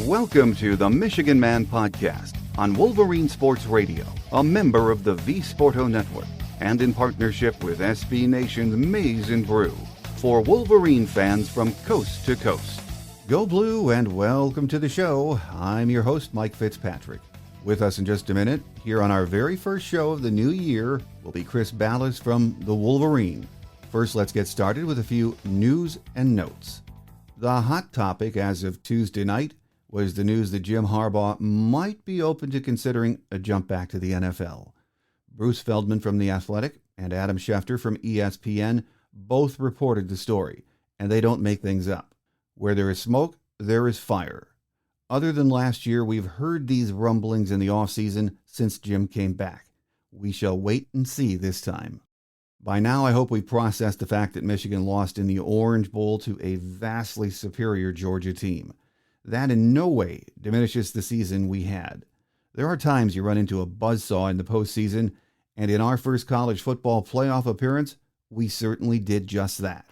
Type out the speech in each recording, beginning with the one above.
Welcome to the Michigan Man Podcast on Wolverine Sports Radio, a member of the V Sporto Network, and in partnership with SB Nation's Maize and Brew, for Wolverine fans from coast to coast. Go Blue and welcome to the show. I'm your host, Mike Fitzpatrick. With us in just a minute, here on our very first show of the new year, will be Chris Balas from the Wolverine. First, let's get started with a few news and notes. The hot topic as of Tuesday night was the news that Jim Harbaugh might be open to considering a jump back to the NFL. Bruce Feldman from The Athletic and Adam Schefter from ESPN both reported the story, and they don't make things up. Where there is smoke, there is fire. Other than last year, we've heard these rumblings in the offseason since Jim came back. We shall wait and see this time. By now, I hope we've processed the fact that Michigan lost in the Orange Bowl to a vastly superior Georgia team. That in no way diminishes the season we had. There are times you run into a buzzsaw in the postseason, and in our first college football playoff appearance, we certainly did just that.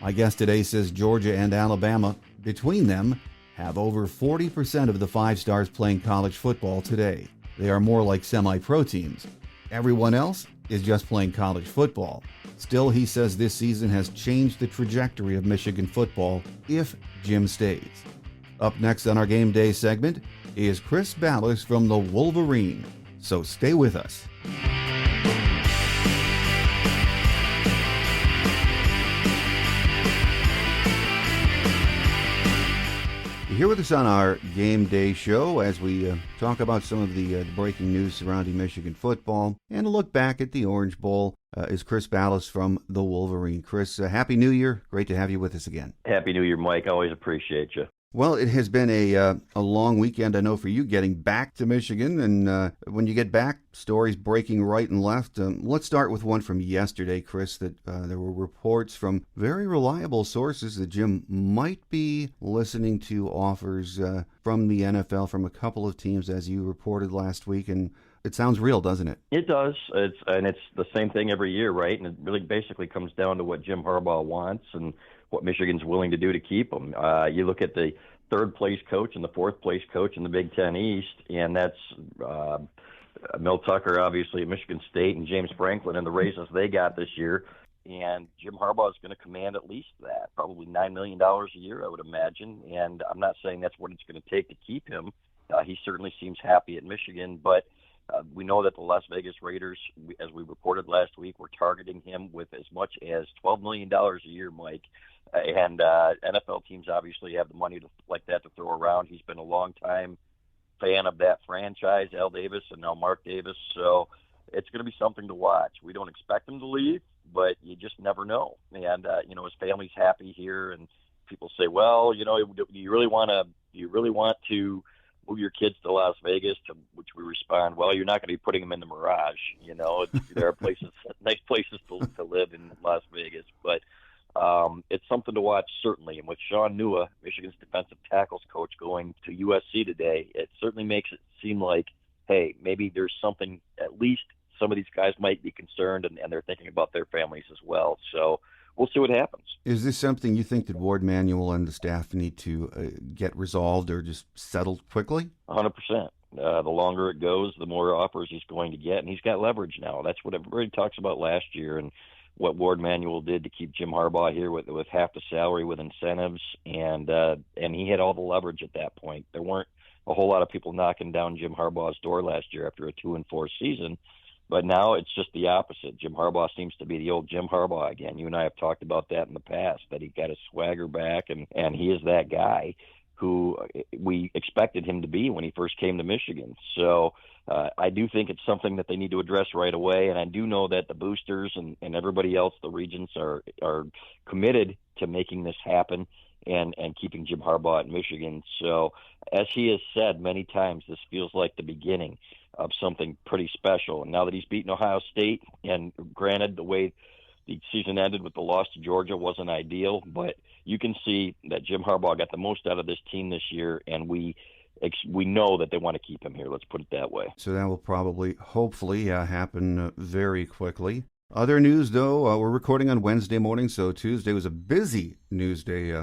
My guest today says Georgia and Alabama, between them, have over 40% of the five stars playing college football today. They are more like semi-pro teams. Everyone else is just playing college football. Still, he says this season has changed the trajectory of Michigan football if Jim stays. Up next on our Game Day segment is Chris Balas from the Wolverine. So stay with us. Here with us on our Game Day show as we talk about some of the breaking news surrounding Michigan football and a look back at the Orange Bowl is Chris Balas from the Wolverine. Chris, Happy New Year. Great to have you with us again. Happy New Year, Mike. I always appreciate you. Well, it has been a long weekend, I know, for you getting back to Michigan. And when you get back, stories breaking right and left. Let's start with one from yesterday, Chris, that there were reports from very reliable sources that Jim might be listening to offers from the NFL from a couple of teams, as you reported last week. And it sounds real, doesn't it? It does. It's the same thing every year, right? And it really basically comes down to what Jim Harbaugh wants and what Michigan's willing to do to keep him. You look at the third-place coach and the fourth-place coach in the Big Ten East, and that's Mel Tucker, obviously, at Michigan State, and James Franklin and the raises they got this year. And Jim Harbaugh is going to command at least that, probably $9 million a year, I would imagine. And I'm not saying that's what it's going to take to keep him. He certainly seems happy at Michigan, but we know that the Las Vegas Raiders, as we reported last week, were targeting him with as much as $12 million a year, Mike. And NFL teams obviously have the money like that to throw around. He's been a long-time fan of that franchise, Al Davis and now Mark Davis. So it's going to be something to watch. We don't expect him to leave, but you just never know. And, his family's happy here. And people say, well, do you really want to move your kids to Las Vegas, to which we respond, well, you're not going to be putting them in the Mirage. There are nice places to live in Las Vegas, but it's something to watch, certainly. And with Sean Nua, Michigan's defensive tackles coach, going to USC today, it certainly makes it seem like, hey, maybe there's something, at least some of these guys might be concerned, and they're thinking about their families as well. So we'll see what happens. Is this something you think that Ward Manuel and the staff need to get resolved or just settled quickly? 100%. The longer it goes, the more offers he's going to get, and he's got leverage now. That's what everybody talks about last year, and what Ward Manuel did to keep Jim Harbaugh here with half the salary, with incentives, and he had all the leverage at that point. There weren't a whole lot of people knocking down Jim Harbaugh's door last year after a 2-4 season. But now it's just the opposite. Jim Harbaugh seems to be the old Jim Harbaugh again. You and I have talked about that in the past, that he got his swagger back, and he is that guy who we expected him to be when he first came to Michigan. So I do think it's something that they need to address right away, and I do know that the boosters and everybody else, the regents, are committed to making this happen and keeping Jim Harbaugh at Michigan. So as he has said many times, this feels like the beginning of something pretty special. And now that he's beaten Ohio State, and granted the way the season ended with the loss to Georgia wasn't ideal, but you can see that Jim Harbaugh got the most out of this team this year, and we know that they want to keep him here. Let's put it that way. So that will probably, hopefully, happen very quickly. Other news, though, we're recording on Wednesday morning, so Tuesday was a busy news day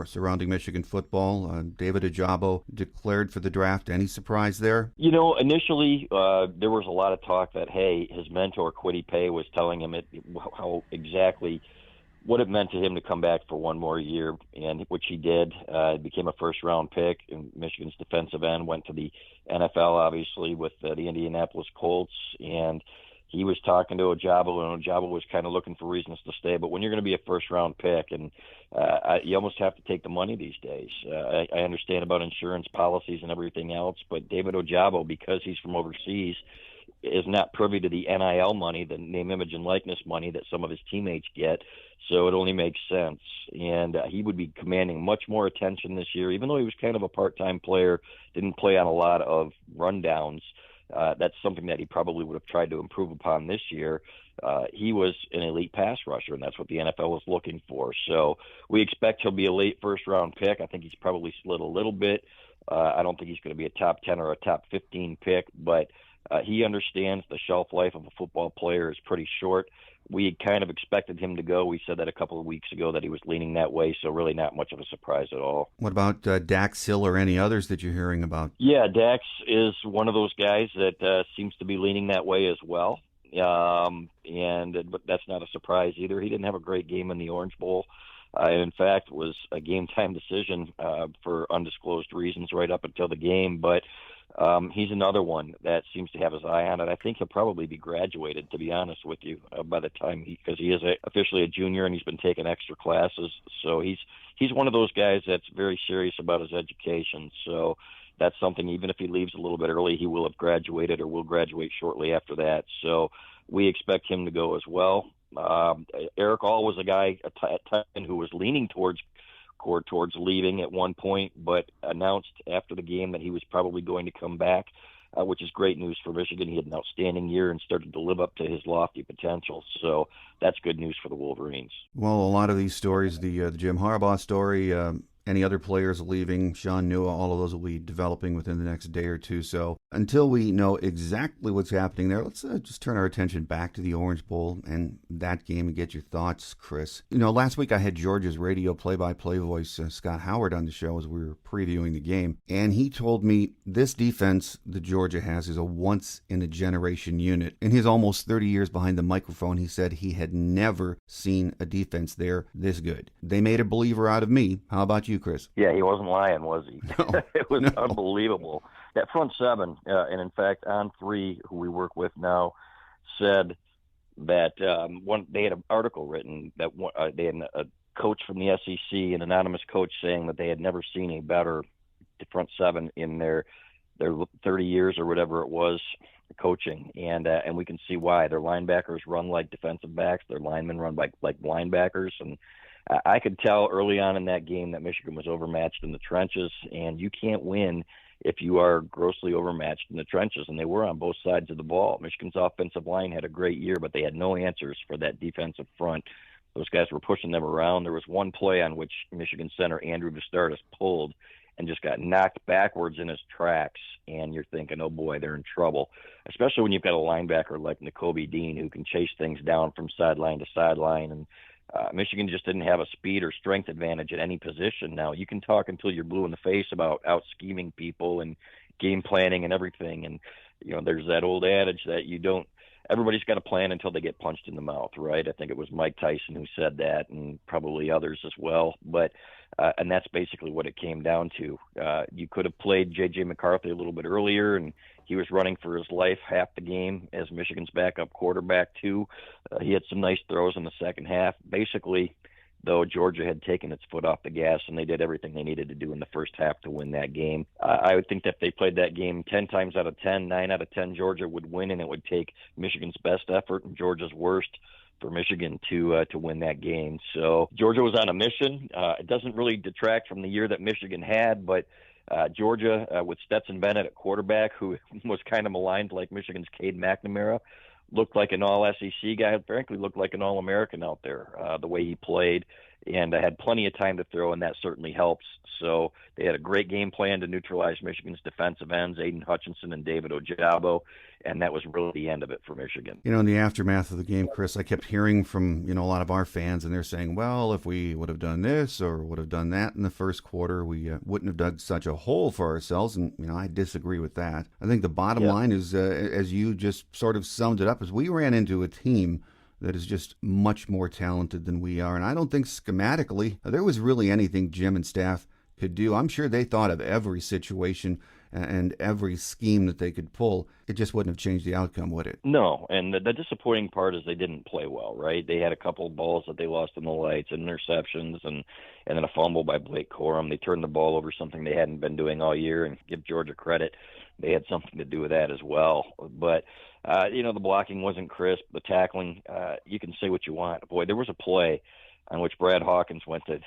surrounding Michigan football. David Ojabo declared for the draft. Any surprise there? Initially, there was a lot of talk that, hey, his mentor, Quiddy Pay, was telling him how exactly what it meant to him to come back for one more year, and which he did. Became a first-round pick, and Michigan's defensive end went to the NFL, obviously, with the Indianapolis Colts, and he was talking to Ojabo, and Ojabo was kind of looking for reasons to stay. But when you're going to be a first-round pick, and you almost have to take the money these days. I understand about insurance policies and everything else, but David Ojabo, because he's from overseas, is not privy to the NIL money, the name, image, and likeness money that some of his teammates get. So it only makes sense. And he would be commanding much more attention this year, even though he was kind of a part-time player, didn't play on a lot of rundowns. That's something that he probably would have tried to improve upon this year. He was an elite pass rusher, and that's what the NFL was looking for. So we expect he'll be a late first-round pick. I think he's probably slid a little bit. I don't think he's going to be a top 10 or a top 15 pick, but he understands the shelf life of a football player is pretty short. We kind of expected him to go. We said that a couple of weeks ago that he was leaning that way, so really not much of a surprise at all. What about Dax Hill or any others that you're hearing about? Yeah, Dax is one of those guys that seems to be leaning that way as well. But that's not a surprise either. He didn't have a great game in the Orange Bowl. In fact, was a game-time decision for undisclosed reasons right up until the game. But he's another one that seems to have his eye on it. I think he'll probably be graduated, to be honest with you, by the time because he is officially a junior and he's been taking extra classes. So he's one of those guys that's very serious about his education. So that's something, even if he leaves a little bit early, he will have graduated or will graduate shortly after that. So we expect him to go as well. Eric All was a guy at Titan who was leaning towards leaving at one point, but announced after the game that he was probably going to come back, which is great news for Michigan. He had an outstanding year and started to live up to his lofty potential. So that's good news for the Wolverines. Well, a lot of these stories, the Jim Harbaugh story, any other players leaving, Sean Nua, all of those will be developing within the next day or two. So until we know exactly what's happening there, let's just turn our attention back to the Orange Bowl and that game and get your thoughts, Chris. Last week I had Georgia's radio play-by-play voice, Scott Howard, on the show as we were previewing the game. And he told me this defense that Georgia has is a once-in-a-generation unit. In his almost 30 years behind the microphone, he said he had never seen a defense there this good. They made a believer out of me. How about you, Chris? Yeah, he wasn't lying, was he? No, it was unbelievable. That front seven, and in fact, On Three, who we work with now, said that they had an article written that they had a coach from the SEC, an anonymous coach, saying that they had never seen a better front seven in their 30 years or whatever it was coaching, and we can see why. Their linebackers run like defensive backs, their linemen run like linebackers, and I could tell early on in that game that Michigan was overmatched in the trenches, and you can't win if you are grossly overmatched in the trenches, and they were on both sides of the ball. Michigan's offensive line had a great year, but they had no answers for that defensive front. Those guys were pushing them around. There was one play on which Michigan center Andrew Vistardis pulled and just got knocked backwards in his tracks, and you're thinking, oh boy, they're in trouble, especially when you've got a linebacker like Nakobe Dean who can chase things down from sideline to sideline. And Michigan just didn't have a speed or strength advantage at any position. Now, you can talk until you're blue in the face about out-scheming people and game planning and everything. And, there's that old adage that everybody's got a plan until they get punched in the mouth, right? I think it was Mike Tyson who said that, and probably others as well. But and that's basically what it came down to. You could have played J.J. McCarthy a little bit earlier, and he was running for his life half the game as Michigan's backup quarterback, too. He had some nice throws in the second half. Basically, though, Georgia had taken its foot off the gas, and they did everything they needed to do in the first half to win that game. I would think that if they played that game 10 times out of 10, 9 out of 10, Georgia would win, and it would take Michigan's best effort and Georgia's worst for Michigan to win that game. So Georgia was on a mission. It doesn't really detract from the year that Michigan had, but Georgia, with Stetson Bennett at quarterback, who was kind of maligned like Michigan's Cade McNamara, looked like an all-SEC guy, frankly looked like an All-American out there, the way he played. and had plenty of time to throw, and that certainly helps. So they had a great game plan to neutralize Michigan's defensive ends, Hutchinson and David Ojabo, and that was really the end of it for Michigan. In the aftermath of the game, Chris, I kept hearing from, a lot of our fans, and they're saying, well, if we would have done this or would have done that in the first quarter, we wouldn't have dug such a hole for ourselves, and, I disagree with that. I think the bottom line is, as you just sort of summed it up, is we ran into a team that is just much more talented than we are, and I don't think schematically there was really anything Jim and staff could do. I'm sure they thought of every situation and every scheme that they could pull. It just wouldn't have changed the outcome, would it? No, and the disappointing part is they didn't play well, right? They had a couple of balls that they lost in the lights, and interceptions, and then a fumble by Blake Corum. They turned the ball over, something they hadn't been doing all year, and give Georgia credit, they had something to do with that as well. But, the blocking wasn't crisp. The tackling, you can say what you want. Boy, there was a play on which Brad Hawkins went to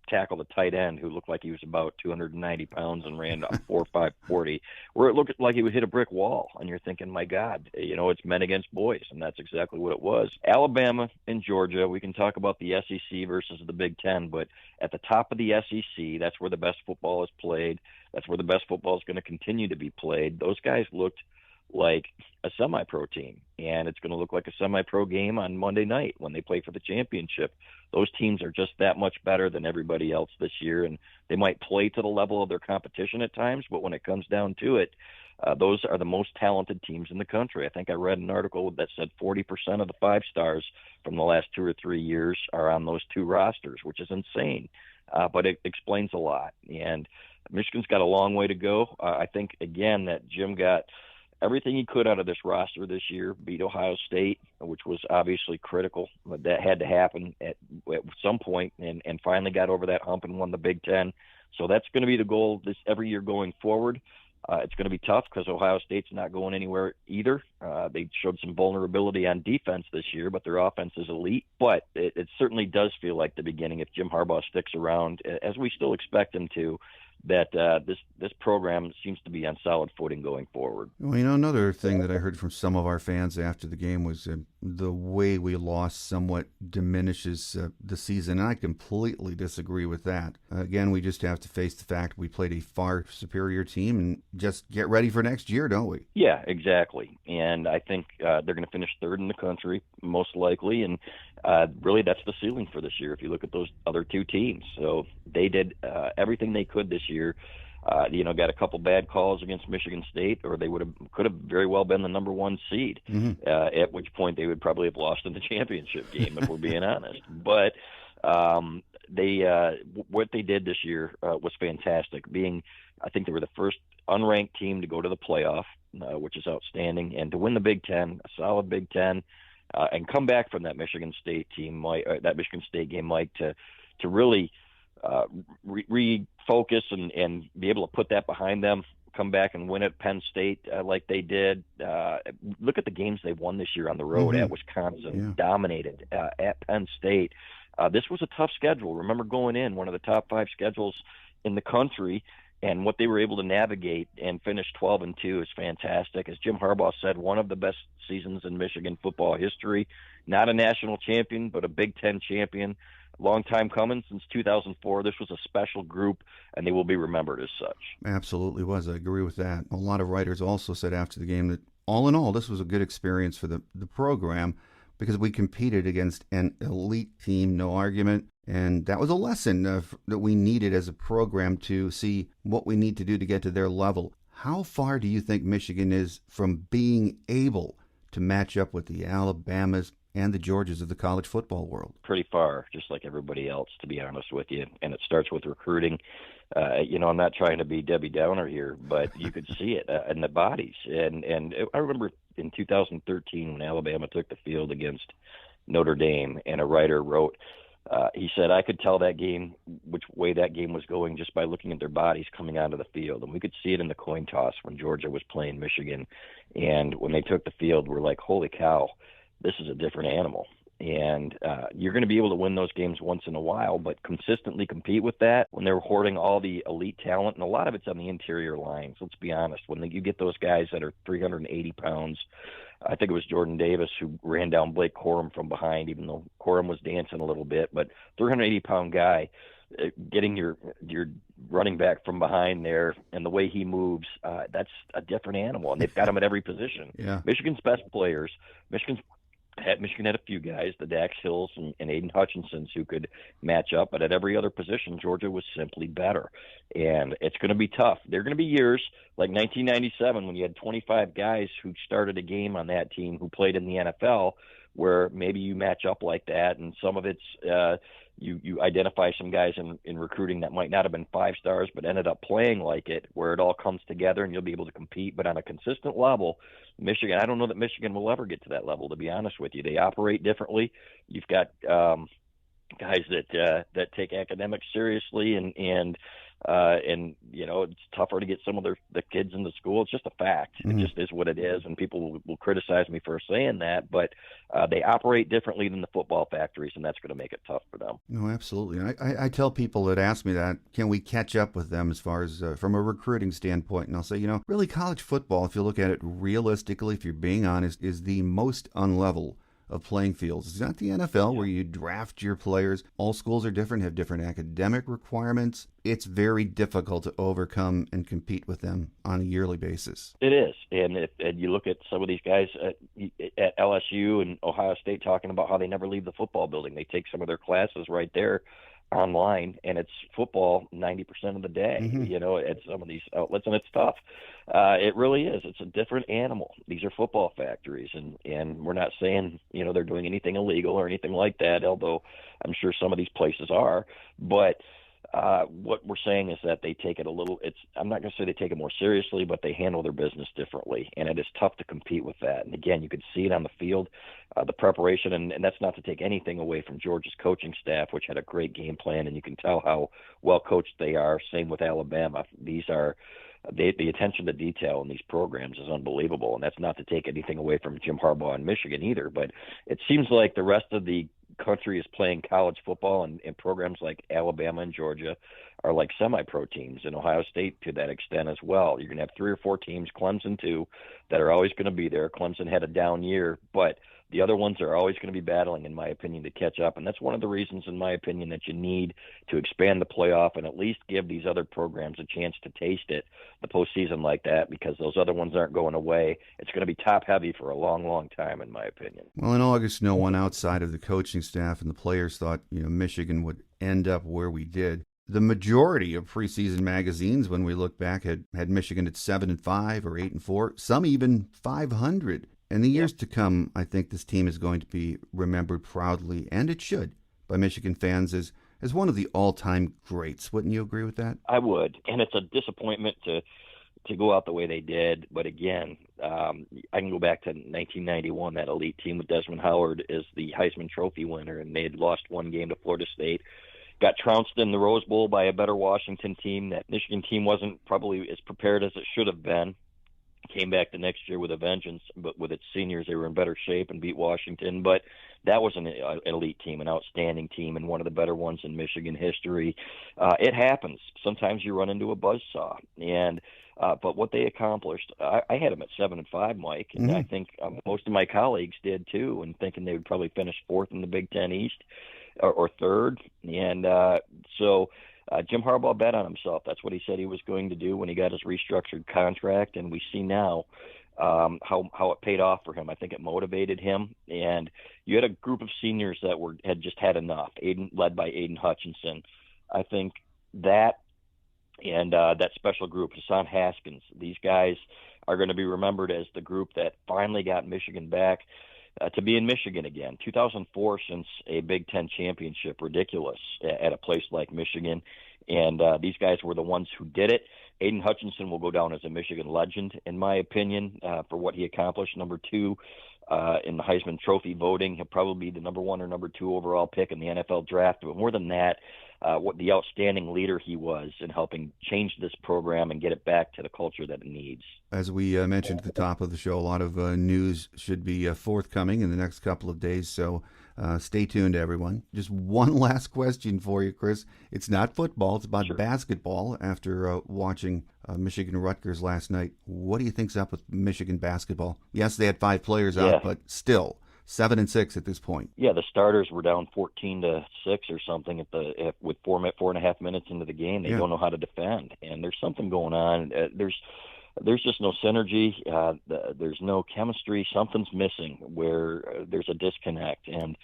tackle the tight end who looked like he was about 290 pounds and ran a 4.5 40, where it looked like he would hit a brick wall. And you're thinking, my God, it's men against boys. And that's exactly what it was. Alabama and Georgia, we can talk about the SEC versus the Big Ten, but at the top of the SEC, that's where the best football is played. That's where the best football is going to continue to be played. Those guys looked like a semi-pro team, and it's going to look like a semi-pro game on Monday night when they play for the championship. Those teams are just that much better than everybody else this year, and they might play to the level of their competition at times, but when it comes down to it, those are the most talented teams in the country. I think I read an article that said 40% of the 5 stars from the last 2 or 3 years are on those 2 rosters, which is insane, but it explains a lot. And Michigan's got a long way to go. I think, again, that Jim got everything he could out of this roster this year, beat Ohio State, which was obviously critical, but that had to happen at some point, and finally got over that hump and won the Big Ten. So that's going to be the goal this every year going forward. It's going to be tough because Ohio State's not going anywhere either. They showed some vulnerability on defense this year, but their offense is elite. But it certainly does feel like the beginning, if Jim Harbaugh sticks around, as we still expect him to, that this program seems to be on solid footing going forward. Well, another thing that I heard from some of our fans after the game was the way we lost somewhat diminishes the season, and I completely disagree with that. Again, we just have to face the fact we played a far superior team and just get ready for next year, don't we? Yeah, exactly. And I think they're going to finish 3rd in the country, most likely, and really that's the ceiling for this year if you look at those other 2 teams. So they did everything they could this year. Got a couple bad calls against Michigan State, or they could have very well been the number 1 seed, at which point they would probably have lost in the championship game, if we're being honest. But what they did this year was fantastic. I think they were the first unranked team to go to the playoff, which is outstanding, and to win the Big Ten, a solid Big Ten, and come back from that Michigan State team, that Michigan State game, Mike, to really refocus and be able to put that behind them, come back and win at Penn State like they did. Look at the games they won this year on the road at Wisconsin, dominated at Penn State. This was a tough schedule. Remember going in, one of the top 5 schedules in the country, and what they were able to navigate and finish 12-2 is fantastic. As Jim Harbaugh said, one of the best seasons in Michigan football history. Not a national champion, but a Big Ten champion. Long time coming, since 2004. This was a special group, and they will be remembered as such. Absolutely was. I agree with that. A lot of writers also said after the game that, all in all, this was a good experience for the program because we competed against an elite team, no argument. And that was a lesson that we needed as a program to see what we need to do to get to their level. How far do you think Michigan is from being able to match up with the Alabamas and the Georgias of the college football world? Pretty far, just like everybody else, to be honest with you. And it starts with recruiting. I'm not trying to be Debbie Downer here, but you could see it in the bodies. And I remember in 2013 when Alabama took the field against Notre Dame, and a writer wrote, he said, I could tell that game, which way that game was going just by looking at their bodies coming onto the field. And we could see it in the coin toss when Georgia was playing Michigan. And when they took the field, we're like, holy cow, this is a different animal. And you're going to be able to win those games once in a while, but consistently compete with that when they're hoarding all the elite talent, and a lot of it's on the interior lines. Let's be honest. When you get those guys that are 380 pounds, I think it was Jordan Davis who ran down Blake Corum from behind, even though Corum was dancing a little bit. But 380-pound guy, getting your running back from behind there and the way he moves, that's a different animal, and they've got him at every position. Yeah. Michigan's best players, Michigan had a few guys, the Dax Hills and Aiden Hutchinsons, who could match up, but at every other position, Georgia was simply better. And it's going to be tough. There are going to be years like 1997 when you had 25 guys who started a game on that team who played in the NFL, where maybe you match up like that, and some of it's you identify some guys in recruiting that might not have been 5 stars but ended up playing like it, where it all comes together and you'll be able to compete. But on a consistent level, Michigan, I don't know that Michigan will ever get to that level, to be honest with you. They operate differently. You've got guys that take academics seriously, and it's tougher to get some of the kids into school. It's just a fact. Mm-hmm. It just is what it is, and people will criticize me for saying that, but they operate differently than the football factories, and that's going to make it tough for them. No, absolutely. I tell people that ask me that, can we catch up with them as far as from a recruiting standpoint? And I'll say, really, college football, if you look at it realistically, if you're being honest, is the most unlevel of playing fields. It's not the NFL where you draft your players. All schools are different, have different academic requirements. It's very difficult to overcome and compete with them on a yearly basis. It is. And you look at some of these guys at LSU and Ohio State talking about how they never leave the football building. They take some of their classes right there online, and it's football 90% of the day, at some of these outlets, and it's tough. It really is. It's a different animal. These are football factories, and we're not saying, they're doing anything illegal or anything like that, although I'm sure some of these places are. But what we're saying is that they take it I'm not going to say they take it more seriously, but they handle their business differently, and it is tough to compete with that. And again, you could see it on the field, the preparation, and that's not to take anything away from Georgia's coaching staff, which had a great game plan, and you can tell how well coached they are. Same with Alabama. These are the attention to detail in these programs is unbelievable, and that's not to take anything away from Jim Harbaugh and Michigan either. But it seems like the rest of the country is playing college football, and programs like Alabama and Georgia are like semi-pro teams, and Ohio State to that extent as well. You're going to have 3 or 4 teams, Clemson too, that are always going to be there. Clemson had a down year, but the other ones are always going to be battling, in my opinion, to catch up. And that's one of the reasons, in my opinion, that you need to expand the playoff and at least give these other programs a chance to taste it, the postseason like that, because those other ones aren't going away. It's going to be top-heavy for a long, long time, in my opinion. Well, in August, no one outside of the coaching staff and the players thought, Michigan would end up where we did. The majority of preseason magazines, when we look back, had Michigan at 7-5 or 8-4, some even 500. In the years to come, I think this team is going to be remembered proudly, and it should, by Michigan fans as one of the all-time greats. Wouldn't you agree with that? I would, and it's a disappointment to go out the way they did. But again, I can go back to 1991, that elite team with Desmond Howard as the Heisman Trophy winner, and they had lost one game to Florida State. Got trounced in the Rose Bowl by a better Washington team. That Michigan team wasn't probably as prepared as it should have been. Came back the next year with a vengeance, but with its seniors, they were in better shape and beat Washington. But that was an elite team, an outstanding team, and one of the better ones in Michigan history. It happens. Sometimes you run into a buzzsaw. But what they accomplished, I had them at 7-5, Mike, and I think most of my colleagues did too, and thinking they would probably finish 4th in the Big Ten East or 3rd. And so Jim Harbaugh bet on himself. That's what he said he was going to do when he got his restructured contract, and we see now how it paid off for him. I think it motivated him, and you had a group of seniors that had just had enough, led by Aiden Hutchinson. I think that and that special group, Hassan Haskins, these guys are going to be remembered as the group that finally got Michigan back to be in Michigan again. 2004 since a Big Ten championship, ridiculous at a place like Michigan. And these guys were the ones who did it. Aiden Hutchinson will go down as a Michigan legend, in my opinion, for what he accomplished. Number 2 in the Heisman Trophy voting. He'll probably be the number 1 or number 2 overall pick in the NFL draft. But more than that, what the outstanding leader he was in helping change this program and get it back to the culture that it needs. As we mentioned at the top of the show, a lot of news should be forthcoming in the next couple of days. So Stay tuned, everyone. Just one last question for you, Chris. It's not football. It's about basketball. After watching Michigan-Rutgers last night, what do you think's up with Michigan basketball? Yes, they had 5 players out, but still 7-6 at this point. Yeah, the starters were down 14-6 or something with 4.5 minutes into the game. They don't know how to defend, and there's something going on. There's just no synergy. There's no chemistry. Something's missing where there's a disconnect, and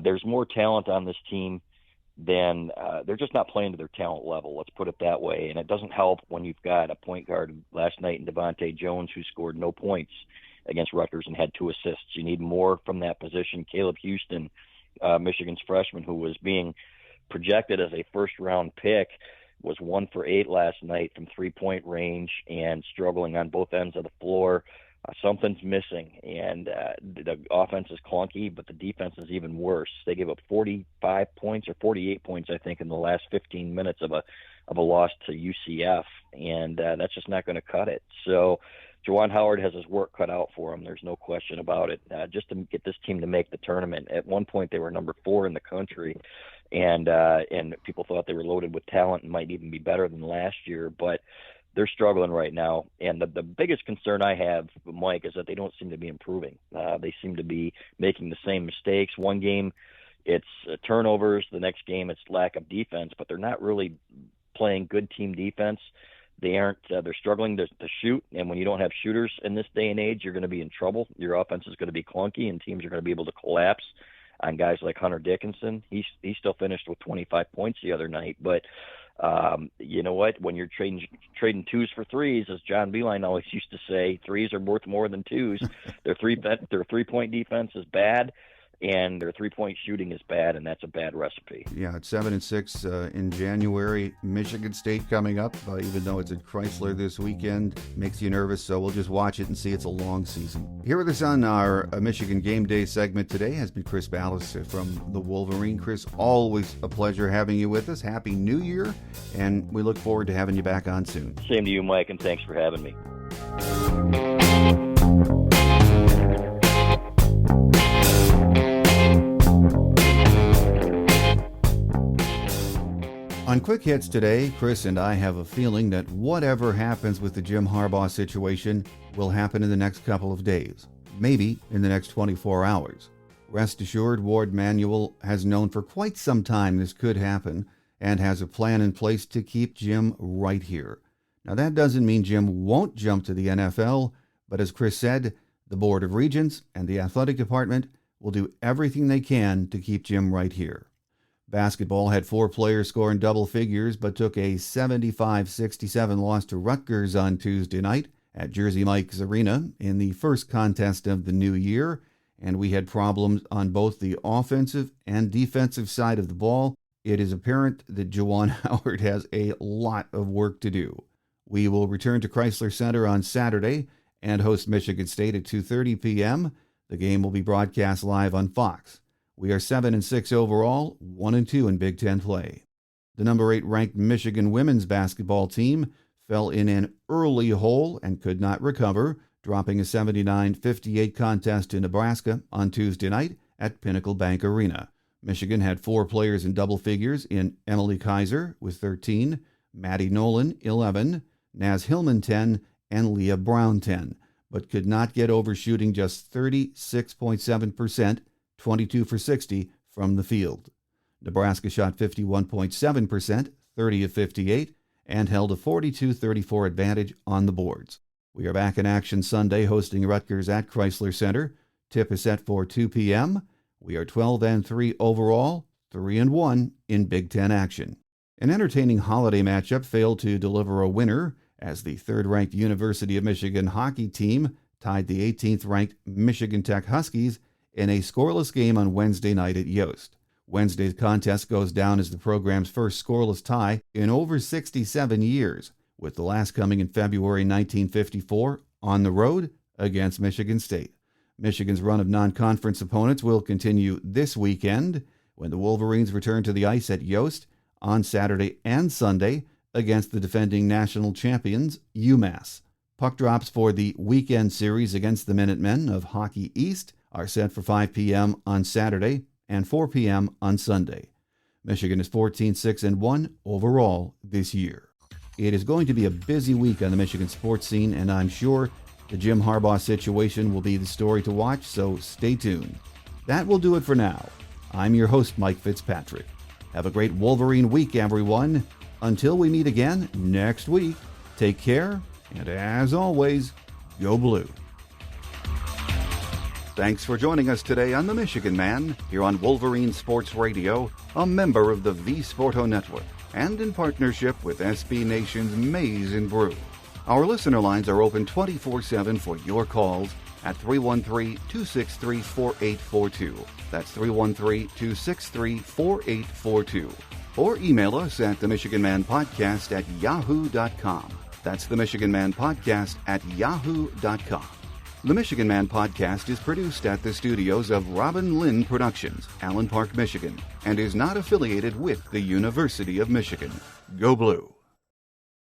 there's more talent on this team than they're just not playing to their talent level. Let's put it that way. And it doesn't help when you've got a point guard last night in Devontae Jones who scored no points against Rutgers and had 2 assists. You need more from that position. Caleb Houston, Michigan's freshman, who was being projected as a first-round pick, was 1 for 8 last night from 3-point range and struggling on both ends of the floor. Something's missing, and the offense is clunky, but the defense is even worse. They gave up 45 points or 48 points, I think, in the last 15 minutes of a loss to UCF, and that's just not going to cut it. So Juwan Howard has his work cut out for him. There's no question about it. Just to get this team to make the tournament. At one point, they were number 4 in the country, and people thought they were loaded with talent and might even be better than last year, but they're struggling right now. And the biggest concern I have, Mike, is that they don't seem to be improving. They seem to be making the same mistakes. One game, it's turnovers. The next game, it's lack of defense, but they're not really playing good team defense. They're struggling to shoot, and when you don't have shooters in this day and age, you're going to be in trouble. Your offense is going to be clunky, and teams are going to be able to collapse on guys like Hunter Dickinson. He still finished with 25 points the other night, but you know what? When you're trading 2s for 3s, as John Beilein always used to say, 3s are worth more than 2s. Their 3-point defense is bad, and their 3-point shooting is bad, and that's a bad recipe. Yeah, it's 7-6 in January. Michigan State coming up, even though it's at Chrysler this weekend, makes you nervous, so we'll just watch it and see. It's a long season. Here with us on our Michigan Game Day segment today has been Chris Balas from the Wolverine. Chris, always a pleasure having you with us. Happy New Year, and we look forward to having you back on soon. Same to you, Mike, and thanks for having me. On Quick Hits today, Chris and I have a feeling that whatever happens with the Jim Harbaugh situation will happen in the next couple of days, maybe in the next 24 hours. Rest assured, Ward Manuel has known for quite some time this could happen and has a plan in place to keep Jim right here. Now, that doesn't mean Jim won't jump to the NFL, but as Chris said, the Board of Regents and the athletic department will do everything they can to keep Jim right here. Basketball had 4 players score in double figures, but took a 75-67 loss to Rutgers on Tuesday night at Jersey Mike's Arena in the first contest of the new year, and we had problems on both the offensive and defensive side of the ball. It is apparent that Juwan Howard has a lot of work to do. We will return to Chrysler Center on Saturday and host Michigan State at 2:30 p.m. The game will be broadcast live on Fox. We are 7-6 overall, 1-2 in Big Ten play. The number 8 ranked Michigan women's basketball team fell in an early hole and could not recover, dropping a 79-58 contest to Nebraska on Tuesday night at Pinnacle Bank Arena. Michigan had 4 players in double figures in Emily Kaiser with 13, Maddie Nolan 11, Naz Hillman 10, and Leah Brown 10, but could not get over shooting just 36.7%, 22 for 60 from the field. Nebraska shot 51.7%, 30 of 58, and held a 42-34 advantage on the boards. We are back in action Sunday hosting Rutgers at Chrysler Center. Tip is set for 2 p.m. We are 12-3 overall, 3-1 in Big Ten action. An entertaining holiday matchup failed to deliver a winner as the 3rd-ranked University of Michigan hockey team tied the 18th-ranked Michigan Tech Huskies in a scoreless game on Wednesday night at Yost. Wednesday's contest goes down as the program's first scoreless tie in over 67 years, with the last coming in February 1954 on the road against Michigan State. Michigan's run of non-conference opponents will continue this weekend when the Wolverines return to the ice at Yost on Saturday and Sunday against the defending national champions, UMass. Puck drops for the weekend series against the Minutemen of Hockey East are set for 5 p.m. on Saturday and 4 p.m. on Sunday. Michigan is 14-6-1 overall this year. It is going to be a busy week on the Michigan sports scene, and I'm sure the Jim Harbaugh situation will be the story to watch, so stay tuned. That will do it for now. I'm your host, Mike Fitzpatrick. Have a great Wolverine week, everyone. Until we meet again next week, take care, and as always, go blue. Thanks for joining us today on The Michigan Man, here on Wolverine Sports Radio, a member of the V Sporto Network, and in partnership with SB Nation's Maize and Brew. Our listener lines are open 24/7 for your calls at 313-263-4842. That's 313-263-4842. Or email us at themichiganmanpodcast@yahoo.com. That's themichiganmanpodcast@yahoo.com. The Michigan Man Podcast is produced at the studios of Robin Lynn Productions, Allen Park, Michigan, and is not affiliated with the University of Michigan. Go Blue!